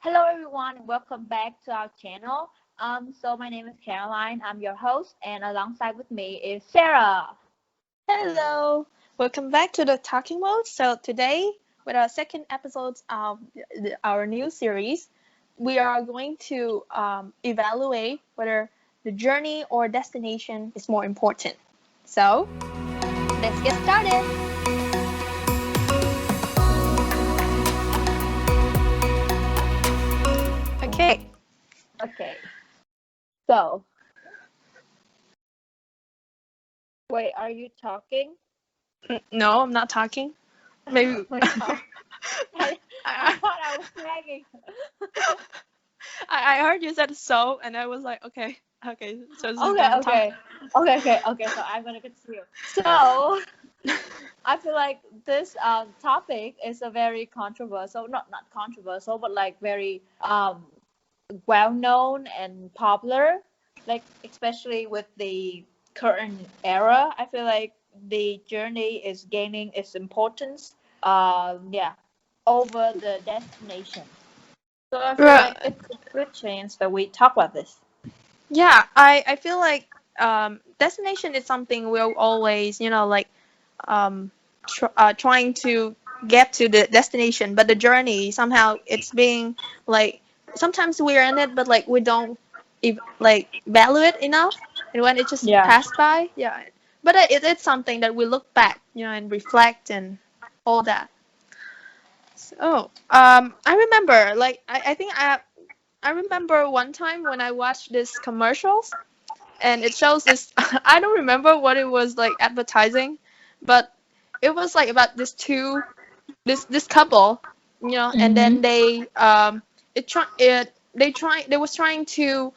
Hello, everyone, and welcome back to our channel. So my name is Caroline. I'm your host, and alongside with me is Sarah. Hello, welcome back to the Talking Mode. So today, with our second episode of our new series, we are going to evaluate whether the journey or destination is more important. So let's get started. Okay. Okay. So, wait, are you talking? No, I'm not talking. Oh Maybe my god. I I, thought I was lagging. I heard you said so, and I was like, okay, so this is Okay, gonna talk. okay. So I'm gonna continue. So I feel like this topic is a very controversial, not controversial, but like very well known and popular, like especially with the current era. I feel like the journey is gaining its importance. Yeah, over the destination. So I feel like Right. it's a good chance that we talk about this. Yeah, I feel like destination is something we'll always, trying to get to the destination, but the journey somehow it's being like sometimes we're in it, but like we don't like value it enough, and when it just Yeah. passed by, yeah. But it's something that we look back, and reflect and all that. So I remember like I think I remember one time when I watched this commercials and it shows this I don't remember what it was like advertising, but it was like about this couple, and then Mhm. they was trying to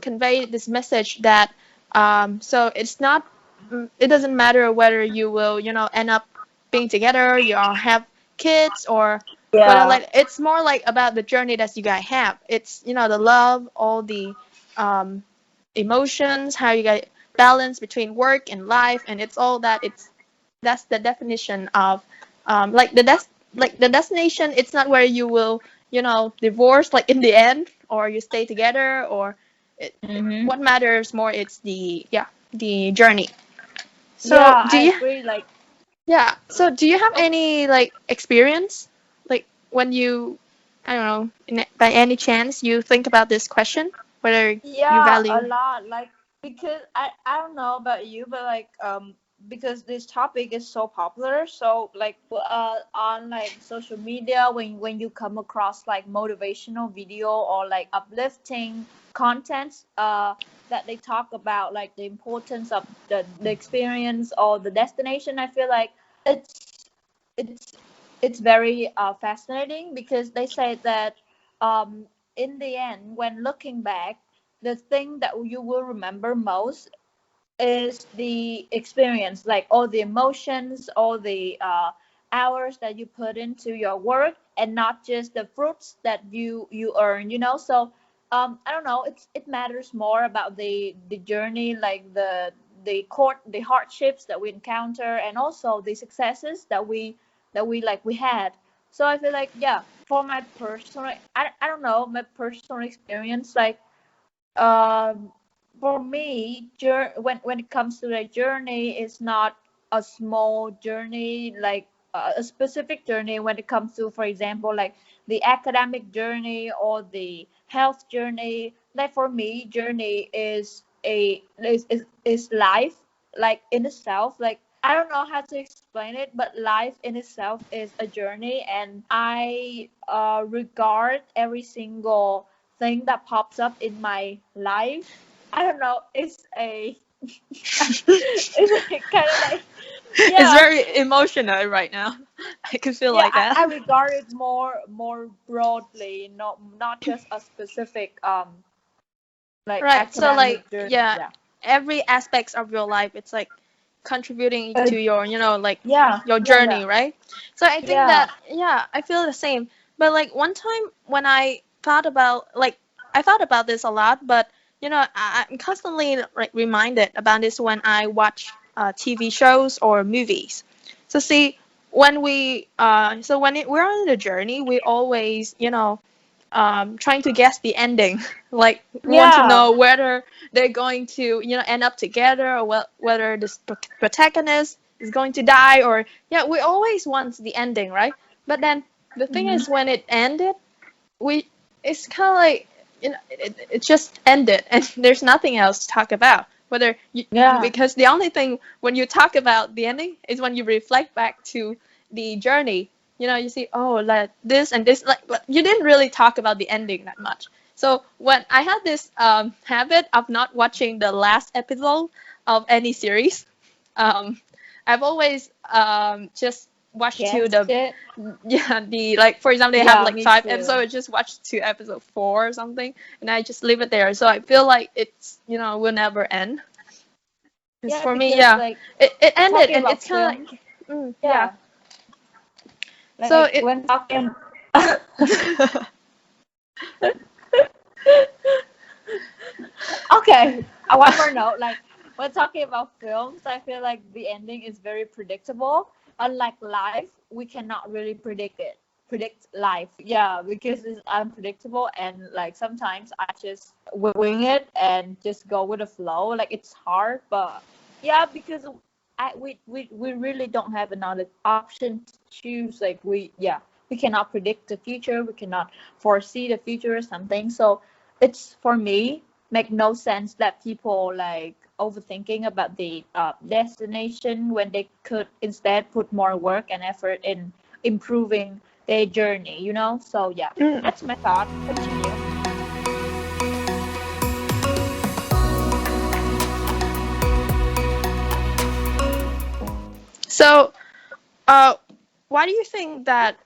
convey this message that so it doesn't matter whether you will end up being together, you all have kids or whether, Yeah. like it's more like about the journey that you guys have. It's the love, all the um emotions, how you guys balance between work and life, and it's all that. That's the definition of like the destination. It's not where you will divorce like in the end, or you stay together, or Mhm. what matters more it's the journey. So Yeah, do I you agree. Like, do you have oh, any like experience like when you I don't know by any chance you think about this question whether you yeah, a value. lot. Like, because I don't know about you, but like because this topic is so popular, so like on like social media, when you come across like motivational video or like uplifting content that they talk about like the importance of the experience or the destination, I feel like it's it's it's very fascinating because they say that um in the end, when looking back, the thing that you will remember most is the experience, like all the emotions, all the hours that you put into your work, and not just the fruits that you earn. So I don't know. It matters more about the journey, like the hardships that we encounter, and also the successes that we had. So I feel like, yeah, for my personal, I don't know, my personal experience, like um for me, when it comes to the journey, it's not a small journey, like a specific journey. When it comes to, for example, like the academic journey or the health journey, like for me, journey is life, like in itself. Like, I don't know how to explain it, but life in itself is a journey, and I regard every single thing that pops up in my life. I don't know. It's a it's like kind of like, It's yeah, very emotional right now. I can feel yeah. like that. I regard it more broadly, not just a specific like Right. So like academic journey. yeah, Yeah. every aspects of your life it's like contributing Uh, to your, like yeah. your Yeah. Yeah. journey, right? So I think Yeah. that yeah, I feel the same. But like one time when I thought about this a lot, but I'm constantly like reminded about this when I watch TV shows or movies. So see, when we're on the journey, we always, trying to guess the ending. Like want to Yeah. know whether they're going to end up together, or whether this protagonist is going to die, or yeah, we always want the ending, right? But then the thing Hmm. is, when it ended, we it's kind of like it just ended, and there's nothing else to talk about. Whether you, Yeah. because the only thing when you talk about the ending is when you reflect back to the journey. You see, oh, like this and this, like you didn't really talk about the ending that much. So when I had this habit of not watching the last episode of any series, um, I've always just watched to Guessed the it. yeah, the like for example they have Yeah, like me five too. episodes, I just watch to episode 4 or something, and I just leave it there. So I feel like it's will never end. Because Yeah, for me, because yeah, like it ended, talking and about it's kind of films. like yeah. Yeah, So like it when talking. Okay, one more note. Like when talking about films, I feel like the ending is very predictable. Unlike life, we cannot really predict life. Yeah, because it's unpredictable, and like sometimes I just wing it and just go with the flow. Like it's hard, but yeah, because we really don't have another option to choose. Like we cannot predict the future. We cannot foresee the future or something. So it's for me make no sense that people like overthinking about the destination when they could instead put more work and effort in improving their journey. So yeah, mm. that's my thought. Continue. So uh why do you think that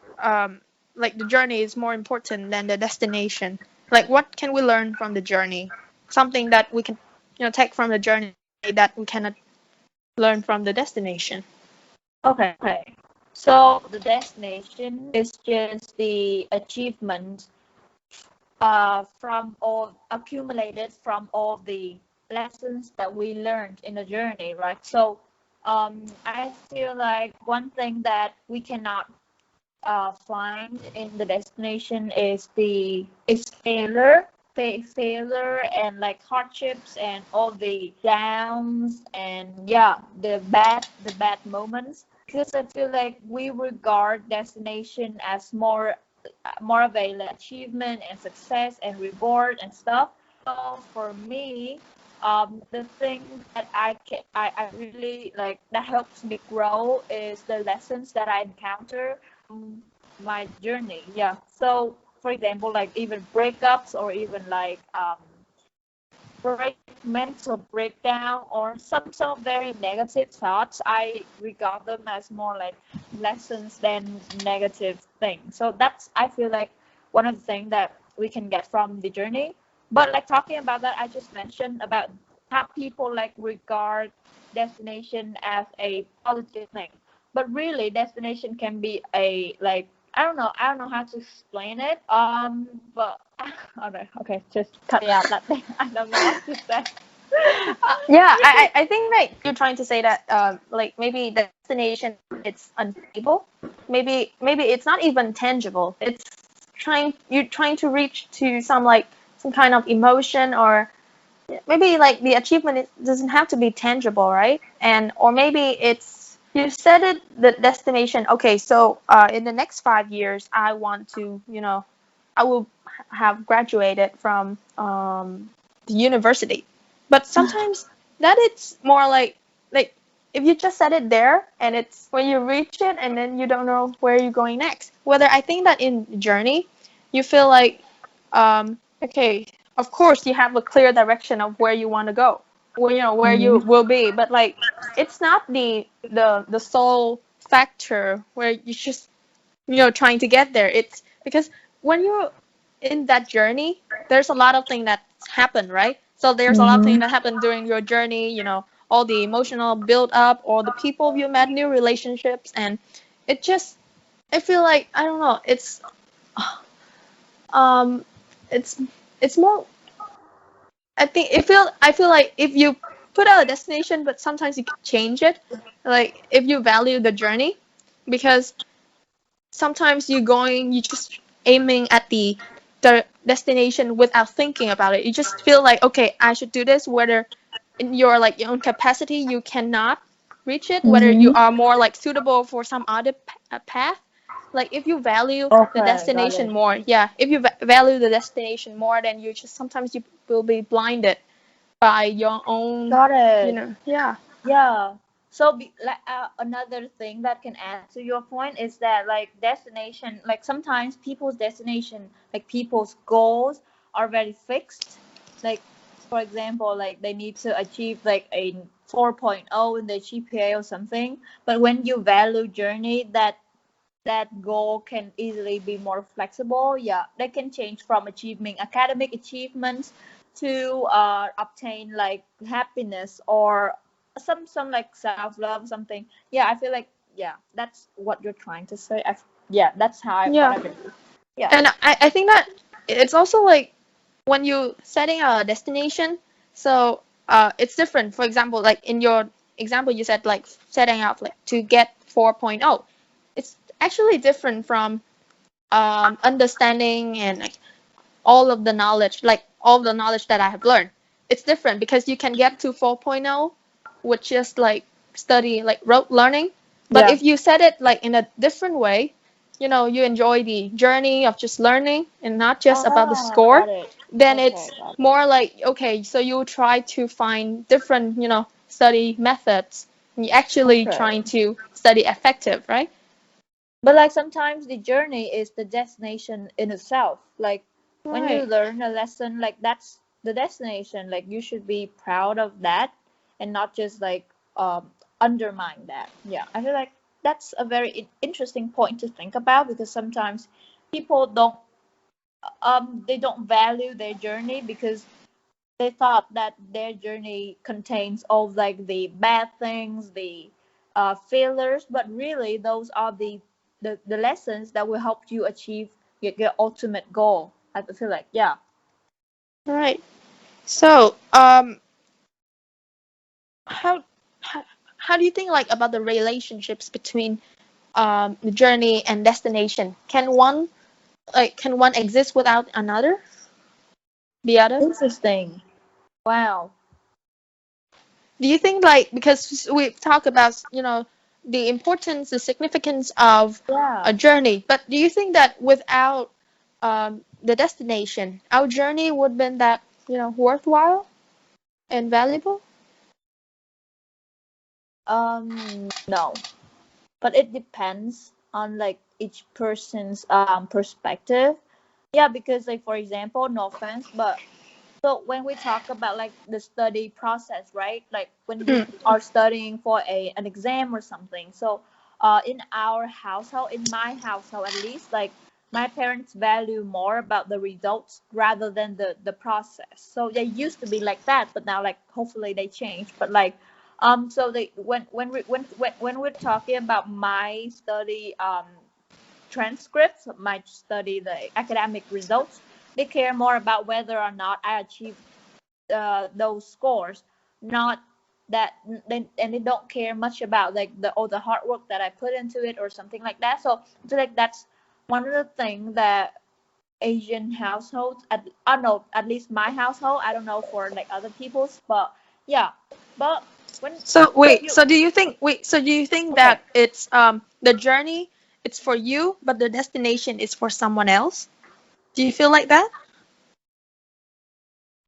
like the journey is more important than the destination? Like what can we learn from the journey? Something that we can take from the journey that we cannot learn from the destination. Okay. So the destination is just the achievement from all accumulated from all the lessons that we learned in the journey, right? So I feel like one thing that we cannot find in the destination is failure and like hardships and all the downs and yeah the bad moments, because I feel like we regard destination as more of a like, achievement and success and reward and stuff. So for me, the thing that I really like that helps me grow is the lessons that I encounter my journey. Yeah. So for example, like even breakups or even like mental breakdown or some very negative thoughts, I regard them as more like lessons than negative things. So that's I feel like one of the things that we can get from the journey. But like talking about that, I just mentioned about how people like regard destination as a positive thing, but really destination can be a like I don't know how to explain it. But okay, just cut me out that thing. I don't know what to say. Yeah, I think that you're trying to say that like maybe the destination it's unstable. Maybe it's not even tangible. It's you're trying to reach to some kind of emotion, or maybe like the achievement doesn't have to be tangible, right? And or maybe it's you set it the destination. Okay, so in the next 5 years, I want to I will have graduated from the university. But sometimes that it's more like if you just set it there and it's when you reach it and then you don't know where you're going next. Whether I think that in journey, you feel like okay, of course you have a clear direction of where you want to go, where you Mm-hmm. will be, but like it's not the sole factor where you just trying to get there. It's because when you're in that journey, there's a lot of things that happen, right? So there's a lot of things Mm-hmm. that happen during your journey, all the emotional build up, or the people you met, new relationships, and it just I feel like I don't know, um it's it's more I feel like if you put out a destination but sometimes you can change it, like if you value the journey, because sometimes you just aiming at the the destination without thinking about it. You just feel like, okay, I should do this, whether in your like your own capacity you cannot reach it, whether you Mm-hmm. are more like suitable for some other path. Like if you value the Okay, got destination it. more, yeah, if you value the destination more, then you just sometimes you will be blinded by your own, Got it. yeah. Yeah. So like another thing that can add to your point is that like destination, like sometimes people's destination, like people's goals are very fixed. Like for example, like they need to achieve like a 4.0 in their GPA or something. But when you value journey, that goal can easily be more flexible. Yeah, they can change from achieving academic achievements to obtain like happiness or some like self love something. Yeah, I feel like yeah, that's what you're trying to say. Yeah, that's how what Yeah, I believe. Yeah. and I think that it's also like when you setting a destination, so it's different. For example, like in your example you said like setting out like to get 4.0, it's actually different from understanding and like all of the knowledge, like all the knowledge that I have learned. It's different because you can get to 4.0 with just like study, like rote learning. But Yeah. if you set it like in a different way, you enjoy the journey of just learning and not just about the Ah, score, got it. then Okay, it's got it. more like, okay, so you try to find different, study methods. And you actually Okay. trying to study effective, right? But like sometimes the journey is the destination in itself. Like when you Right. learn a lesson, like that's the destination. Like you should be proud of that and not just like undermine that. Yeah, I feel like that's a very interesting point to think about because sometimes people don't value their journey because they thought that their journey contains all like the bad things, the failures, but really those are the lessons that will help you achieve your ultimate goal. I feel like yeah. Right. So, how, how how do you think like about the relationships between the journey and destination? Can one exist without another? The other? Interesting. Wow. Do you think like because we talk about the importance, the significance of Yeah. a journey, but do you think that without the destination, our journey would have been that worthwhile and valuable? No, but it depends on like each person's perspective. Yeah, because like for example, no offense, but so when we talk about like the study process, right? Like when you Mm. are studying for an exam or something. So in our household, in my household at least, like my parents value more about the results rather than the process. So they used to be like that, but now like hopefully they change. But like so they when we're talking about my study transcripts, might study the academic results. They care more about whether or not I achieve those scores, not that and they don't care much about like the hard work that I put into it or something like that. So I feel like that's one of the things that Asian households, I don't know, at least my household, I don't know for like other people's, but yeah. But when So so wait, you so do you think okay. that it's the journey it's for you, but the destination is for someone else? Do you feel like that?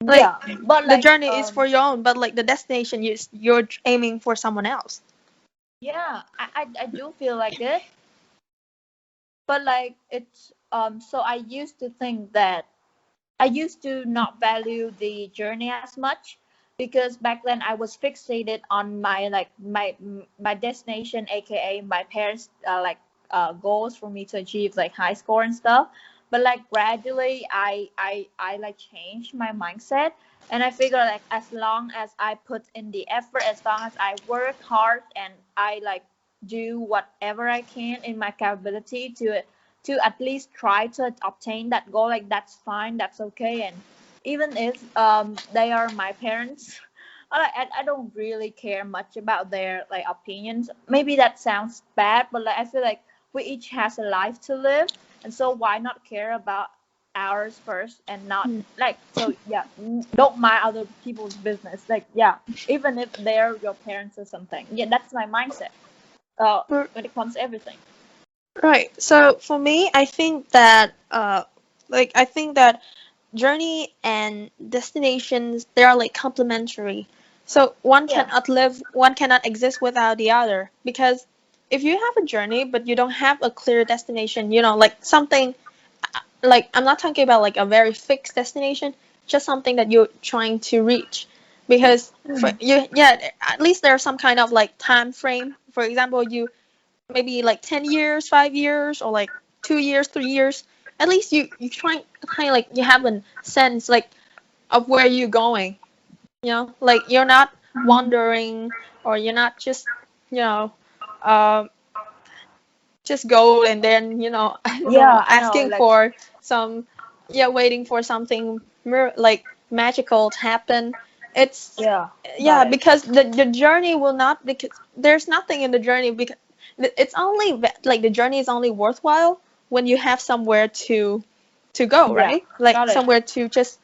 Like Yeah, but the like journey is for your own, but like the destination you're aiming for someone else. yeah, I do feel like it, but like it's so I used to think that I used to not value the journey as much because back then I was fixated on my like my destination, aka my parents goals for me to achieve like high score and stuff. But like gradually I like changed my mindset and I figure like as long as I put in the effort, as long as I work hard and I like do whatever I can in my capability to at least try to obtain that goal, like that's fine, that's okay. And even if they are my parents, I don't really care much about their like opinions. Maybe that sounds bad, but like I feel like we each has a life to live, and so why not care about ours first and not Mm. like, so yeah, don't mind other people's business, like, yeah, even if they're your parents or something. Yeah, that's my mindset when it comes to everything. Right. So for me, I think that I think that journey and destinations, they are like complementary. So Yeah. one cannot exist without the other. Because if you have a journey but you don't have a clear destination, like something, like I'm not talking about like a very fixed destination, just something that you're trying to reach. Because for Mm. you, yeah, at least there's some kind of like time frame. For example, you maybe like 10 years, 5 years, or like 2 years, 3 years. At least you try kind of like you have a sense like of where you're going. Like you're not wandering, or you're not just you know um just go and then I don't know, Yeah, I know, asking like, for some, yeah, waiting for something like magical to happen. It's yeah, got Yeah, it. because the journey will not, because there's nothing in the journey, because it's only like the journey is only worthwhile when you have somewhere to go, Yeah, right? Like got it. somewhere to just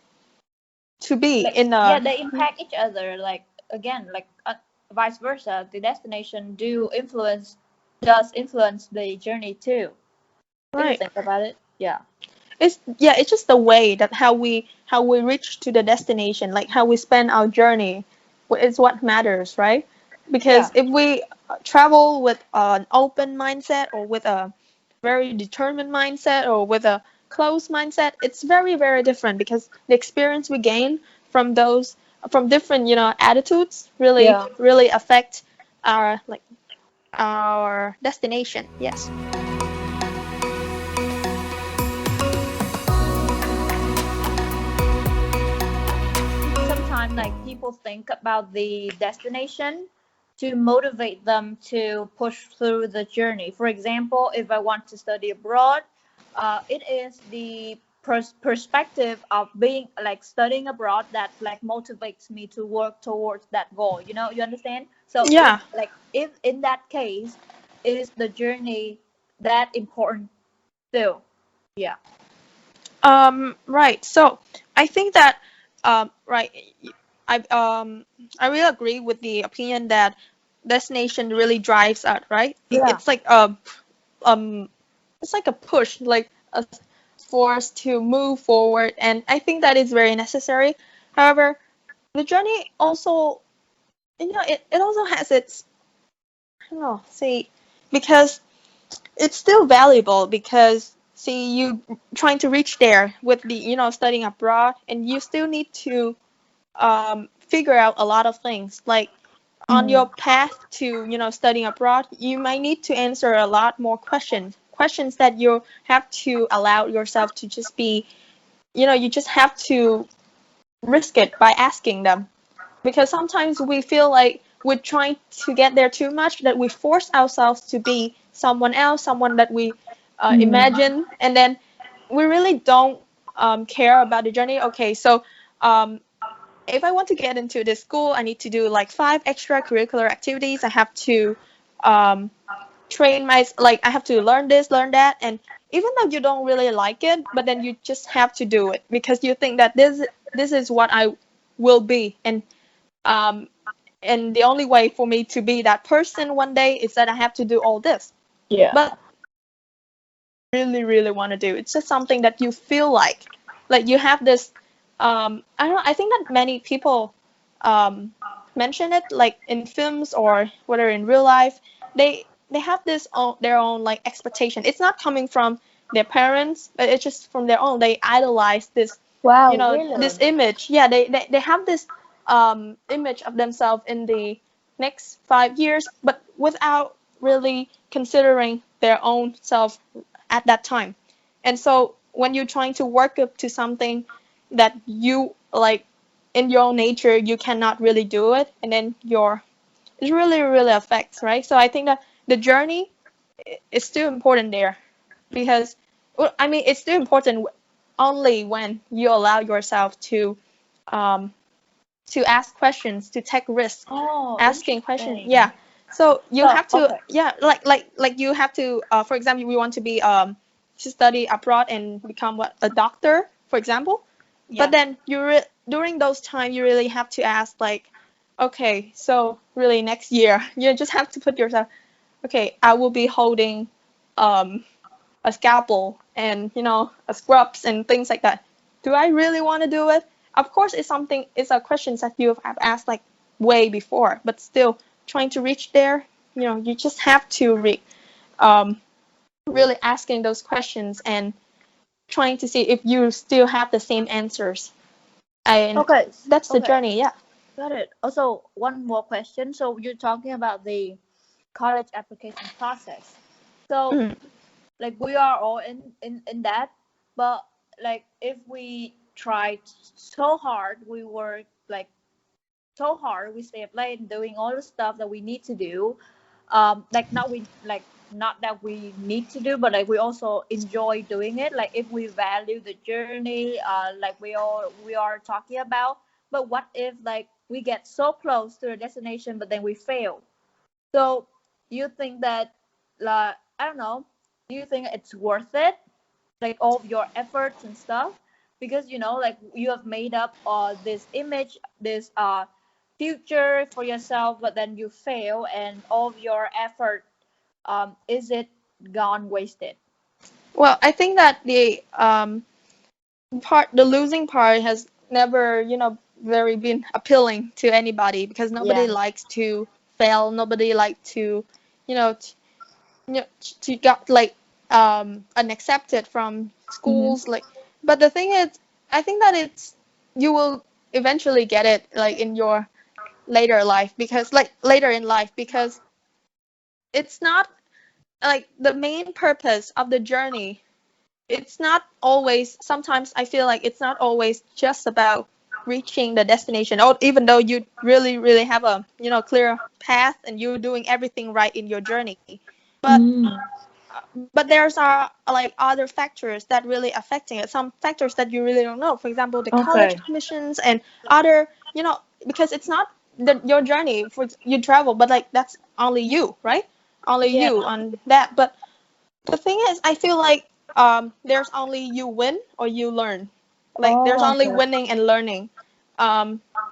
to be Like, in yeah, a. they impact each other, like, again, like, vice versa, the destination does influence the journey too, if you Right. think about it. Yeah. It's just the way that how we reach to the destination, like how we spend our journey, is what matters, right? Yeah. Because if we travel with an open mindset, or with a very determined mindset, or with a closed mindset, it's very, very different, because the experience we gain from those, from different attitudes, really, Yeah. really affect our, like, our destination. Yes. Sometimes, like, people think about the destination to motivate them to push through the journey. For example, if I want to study abroad, it is the perspective of being like studying abroad that like motivates me to work towards that goal. You understand? So if Yeah. like if in that case, is the journey that important too? Yeah. Right. So I think that, right, I um, I really agree with the opinion that destination really drives us, right? Yeah. It's like um, it's like a push, like a force to move forward, and I think that is very necessary. However, the journey also, it also has its, I don't know, see, because it's still valuable, because see, you trying to reach there with the studying abroad, and you still need to figure out a lot of things, like on Mm. your path to studying abroad, you might need to answer a lot more questions that you have to allow yourself to just be, you just have to risk it by asking them, because sometimes we feel like we're trying to get there too much, that we force ourselves to be someone else, someone that we Mm. imagine, and then we really don't care about the journey. Okay, so um, if I want to get into this school, I need to do like 5 extracurricular activities. I have to um, train my, like I have to learn this, learn that, and even though you don't really like it, but then you just have to do it, because you think that this is what I will be, um, and the only way for me to be that person one day is that I have to do all this. Yeah. But really, really want to do, it's just something that you feel like you have this. I don't know, I think that many people um, mention it, like in films or whether in real life, they have their own like expectation. It's not coming from their parents, but it's just from their own. They idolize this, Wow, really? this image. Yeah, they have this image of themselves in the next 5 years, but without really considering their own self at that time. And so when you're trying to work up to something that you like, in your own nature, you cannot really do it, and then it really, really affects, right? So I think that the journey is still important there, because, well, I mean, it's still important only when you allow yourself um, to ask questions, to take risks, Oh, asking questions. interesting. Yeah. So you So, have to, okay. yeah, like you have to, for example, we want to be to study abroad and become a doctor, for example. Yeah. But then during those times, you really have to ask like, okay, so really next year, you just have to put yourself, okay, I will be holding a scalpel and a scrubs and things like that. Do I really want to do it? Of course, it's a question that you have asked like way before, but still trying to reach there, you just have to um, really asking those questions and trying to see if you still have the same answers. And Okay. that's the Okay. journey, yeah. Got it. Also, one more question. So you're talking about the college application process. So Mm. like we are all in that, but like if we tried so hard, we work like so hard, we stay up late and doing all the stuff that we need to do, like not that we need to do, but like we also enjoy doing it, like if we value the journey, like we are talking about. But what if like we get so close to the destination but then we fail? So you think that, like, I don't know, do you think it's worth it, like all of your efforts and stuff? Because like you have made up this image, this future for yourself, but then you fail and all of your effort, is it gone wasted? Well, I think that the losing part has never, very been appealing to anybody because nobody Yeah. likes to fail. Nobody likes to, you know, t- to get like unaccepted from Mm-hmm. schools. Like, but the thing is, I think that you will eventually get it like in your later in life because it's not like the main purpose of the journey. It's not always, sometimes I feel like it's not always just about reaching the destination, or even though you really really have a clear path and you're doing everything right in your journey, but Mm. there's are like other factors that really affecting it, some factors that you really don't know, for example the college Okay. admissions and other, because it's not your journey for you travel, but like that's only you, right? Only Yeah. you on that. But the thing is, I feel like there's only you win or you learn. Like there's Oh, only okay. winning and learning.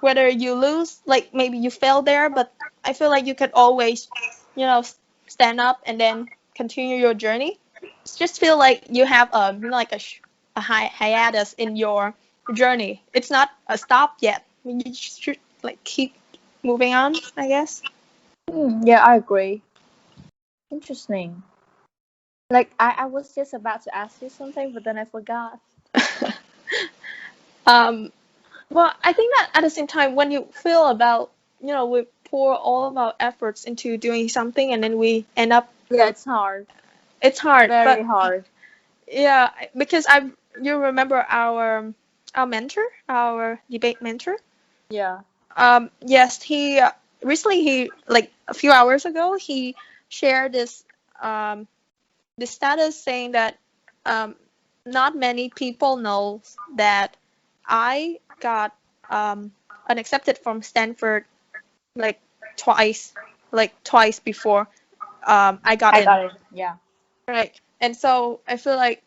Whether you lose, like maybe you fail there, but I feel like you could always, stand up and then continue your journey. Just feel like you have like a hiatus in your journey. It's not a stop yet. You should like keep moving on, I guess. Yeah, I agree. Interesting. Like I was just about to ask you something, but then I forgot. um, Well, I think that at the same time, when you feel about, we pour all of our efforts into doing something and then we end up, Yeah, it's hard. it's hard. Very But hard. yeah, because you remember our mentor, our debate mentor. Yeah. Yes, he recently like a few hours ago he shared um this status saying that um not many people know that I got unaccepted from Stanford like twice, before I got I in, got it. Yeah. right? And so I feel like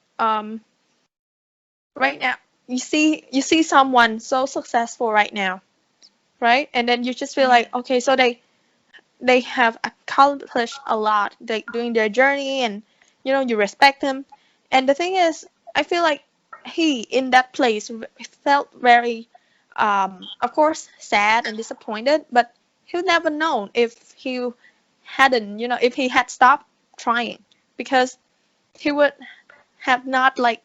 right now you see someone so successful right now, right? And then you just feel like okay, so they have accomplished a lot, like doing their journey, and you respect them. And the thing is, I feel like he in that place felt very, of course, sad and disappointed, but he would never known if he hadn't, if he had stopped trying, because he would have not like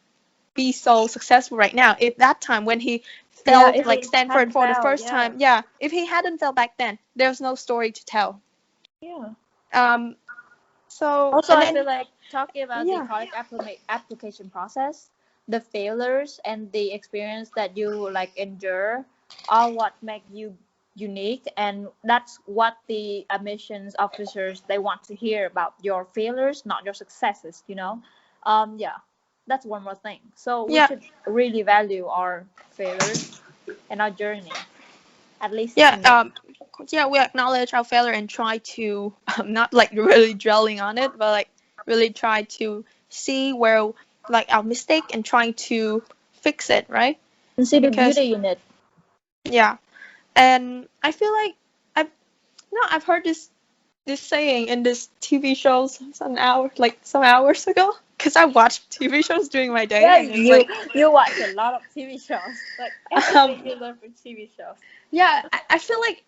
be so successful right now if that time when he Yeah, felt if like it Stanford hadn't for the failed, first yeah. time. Yeah, if he hadn't felt back then, there's no story to tell. Yeah. um so Also, and I then feel like talking about the yeah. college application process, the failures and the experience that you like endure are what make you unique, and that's what the admissions officers they want to hear about, your failures, not your successes. Yeah, that's one more thing. So we Yeah, should really value our failures and our journey, at least to yeah, me. yeah, we acknowledge our failure and try to not like really dwelling on it, but like really try to see where like our mistake and trying to fix it, right? And see the Because beauty in it. yeah, and I feel like I've heard this saying in this TV shows some hours ago, because I watch TV shows during my day, Yeah, and it's like you watch a lot of TV shows. Like everything um you learn from TV shows. yeah, I feel like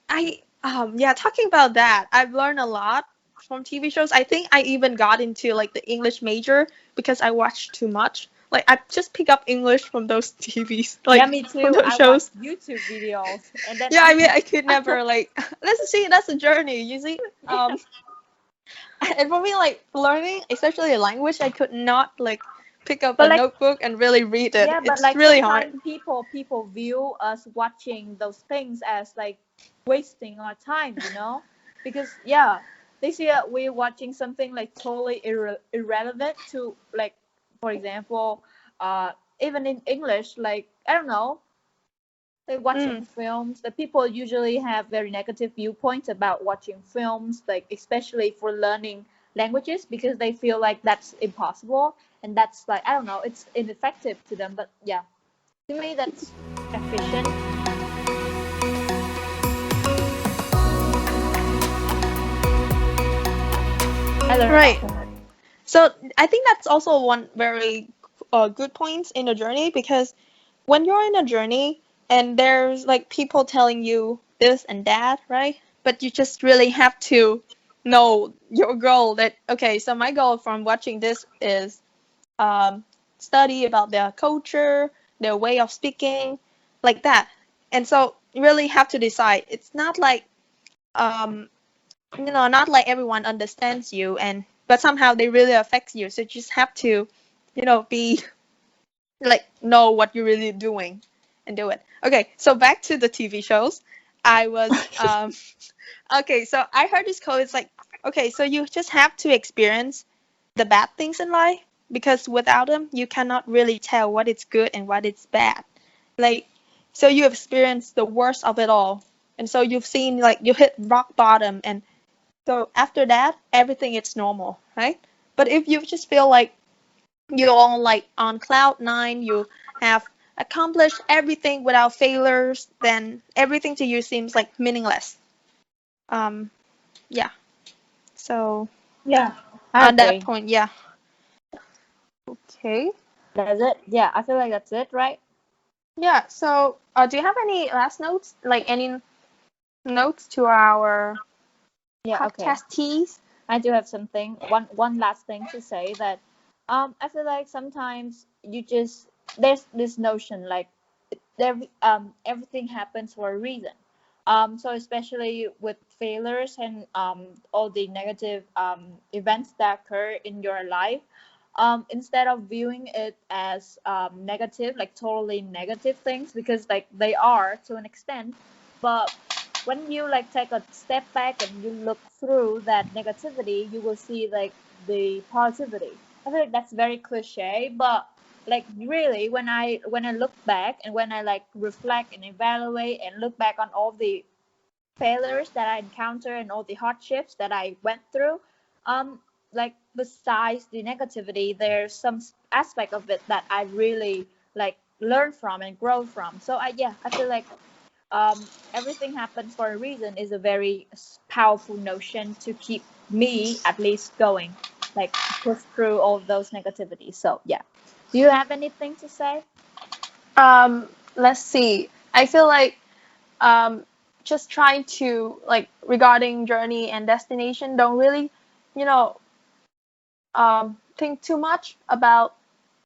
yeah, talking about that, I've learned a lot from TV shows. I think I even got into like the English major because I watched too much. Like I just pick up English from those TVs, Yeah, like me from too. those I watch shows. YouTube videos and then Yeah, I mean, I could never like that's a journey, you see. yeah. And for me, like learning, especially a language, I could not like pick up a But like notebook and really read it. yeah, but It's like really hard. sometimes people view us watching those things as like wasting our time, you know? Because yeah, they see that we're watching something like totally irrelevant to like, for example, even in English, like I don't know, like watching Mm, films. The people usually have very negative viewpoints about watching films, like especially for learning languages, because they feel like that's impossible and that's like I don't know, it's ineffective to them. But yeah, to me that's efficient. I learned a lot right. from it. So I think that's also one very good point in the journey, because when you're in a journey and there's like people telling you this and that, right? But you just really have to know your goal. That okay, so my goal from watching this is um, study about their culture, their way of speaking, like that. And so you really have to decide. It's not like um, not like everyone understands you, and but somehow they really affect you. So you just have to, be like know what you're really doing and do it. Okay, so back to the TV shows. I was okay. So I heard this quote. It's like, okay, so you just have to experience the bad things in life, because without them you cannot really tell what is good and what is bad. Like, so you have experienced the worst of it all, and so you've seen like you hit rock bottom, and so after that everything is normal, right? But if you just feel like you're on like on cloud nine, you have accomplished everything without failures, then everything to you seems like meaningless. um yeah, so Yeah, I on that agree. point, yeah. Okay. That's it. Yeah, I feel like that's it, right? Yeah, so do you have any last notes, like any notes to our Yeah, okay. podcastees? I do have something. One last thing to say that I feel like sometimes you just there's this notion like there everything happens for a reason. So especially with failures and all the negative events that occur in your life, instead of viewing it as negative, like totally negative things, because like they are to an extent, but when you like take a step back and you look through that negativity, you will see like the positivity. I feel like that's very cliche, but like really when I look back and when I like reflect and evaluate and look back on all the failures that I encountered and all the hardships that I went through, um, like besides the negativity, there's some aspect of it that I really like learn from and grow from. So I feel like everything happens for a reason is a very powerful notion to keep me at least going, like push through all those negativities. So yeah, do you have anything to say? Let's see. I feel like um, just trying to like regarding journey and destination, don't really, you know, think too much about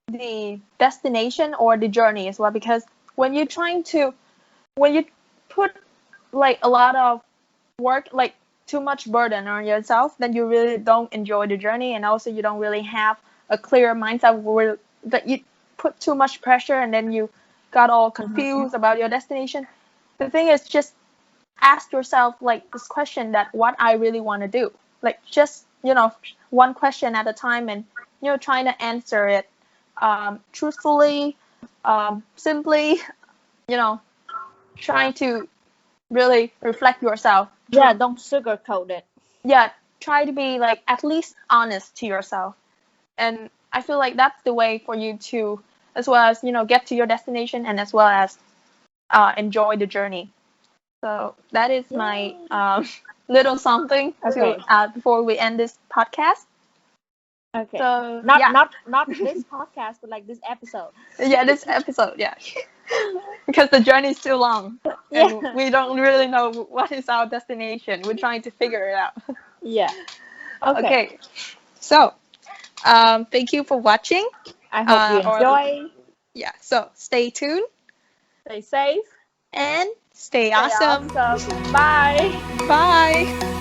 the destination or the journey as well, because when you're trying to when you put like a lot of work, like too much burden on yourself, then you really don't enjoy the journey, and also you don't really have a clear mindset where that you put too much pressure and then you got all Mm-hmm. confused about your destination. The thing is, just ask yourself like this question, that what I really want to do, like just one question at a time, and trying to answer it truthfully, simply, you know trying to really reflect yourself. Yeah, don't sugarcoat it. Yeah, try to be like at least honest to yourself. And I feel like that's the way for you to, as well as, get to your destination and as well as enjoy the journey. So that is my little something Okay. to before we end this podcast. Okay. So Not yeah, not this podcast, but like this episode. yeah, this episode, yeah, because the journey is too long and Yeah. we don't really know what is our destination. We're trying to figure it out. Yeah. Okay. Okay, so thank you for watching. I hope you Or enjoy. yeah, so stay tuned Stay safe. and stay Stay awesome. awesome. Bye. Bye.